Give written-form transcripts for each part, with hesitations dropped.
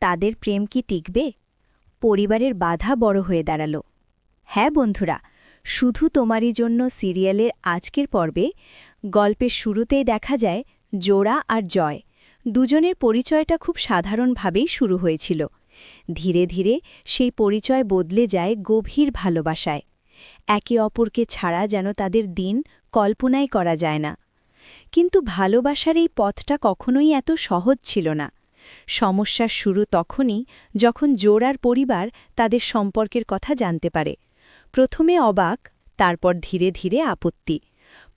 তাদের প্রেম কি টিকবে? পরিবারের বাধা বড় হয়ে দাঁড়াল। হ্যাঁ বন্ধুরা, শুধু তোমারই জন্য সিরিয়ালের আজকের পর্বে গল্পের শুরুতেই দেখা যায় জোড়া আর জয় দুজনের পরিচয়টা খুব সাধারণভাবেই শুরু হয়েছিল। ধীরে ধীরে সেই পরিচয় বদলে যায় গভীর ভালোবাসায়। একে অপরকে ছাড়া যেন তাদের দিন কল্পনাই করা যায় না। কিন্তু ভালোবাসার এই পথটা কখনোই এত সহজ ছিল না। সমস্যার শুরু তখনই যখন জোড়ার পরিবার তাদের সম্পর্কের কথা জানতে পারে। প্রথমে অবাক, তারপর ধীরে ধীরে আপত্তি।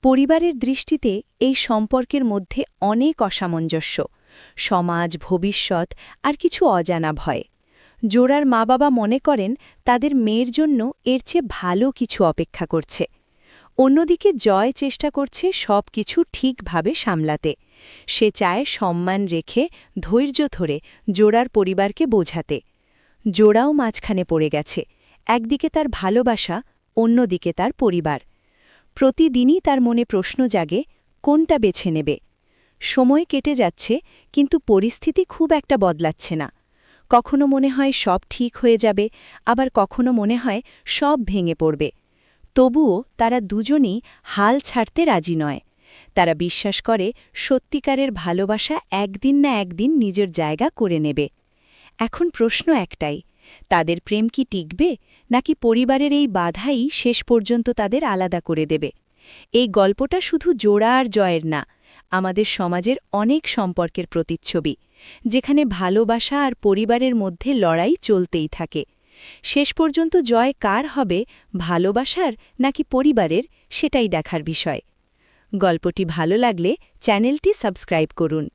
পরিবারের দৃষ্টিতে এই সম্পর্কের মধ্যে অনেক অসামঞ্জস্য, সমাজ, ভবিষ্যৎ আর কিছু অজানা ভয়। জোড়ার মা বাবা মনে করেন তাদের মেয়ের জন্য এর চেয়ে ভালো কিছু অপেক্ষা করছে। অন্যদিকে জয় চেষ্টা করছে সব কিছু ঠিকভাবে সামলাতে। সে চায় সম্মান রেখে ধৈর্য ধরে জোড়ার পরিবারকে বোঝাতে। জোড়াও মাঝখানে পড়ে গেছে, একদিকে তার ভালোবাসা, অন্যদিকে তার পরিবার। প্রতিদিনই তার মনে প্রশ্ন জাগে, কোনটা বেছে নেবে। সময় কেটে যাচ্ছে, কিন্তু পরিস্থিতি খুব একটা বদলাচ্ছে না। কখনো মনে হয় সব ঠিক হয়ে যাবে, আবার কখনো মনে হয় সব ভেঙে পড়বে। তবুও তারা দুজনেই হাল ছাড়তে রাজি নয়। তারা বিশ্বাস করে সত্যিকারের ভালোবাসা একদিন না একদিন নিজের জায়গা করে নেবে। এখন প্রশ্ন একটাই, তাদের প্রেম কি টিকবে, নাকি পরিবারের এই বাধাই শেষ পর্যন্ত তাদের আলাদা করে দেবে? এই গল্পটা শুধু জোড়া আর জয়ের না, আমাদের সমাজের অনেক সম্পর্কের প্রতিচ্ছবি, যেখানে ভালোবাসা আর পরিবারের মধ্যে লড়াই চলতেই থাকে। শেষ পর্যন্ত জয় কার হবে, ভালোবাসার নাকি পরিবারের, সেটাই দেখার বিষয়। গল্পটি ভালো লাগলে চ্যানেলটি সাবস্ক্রাইব করুন।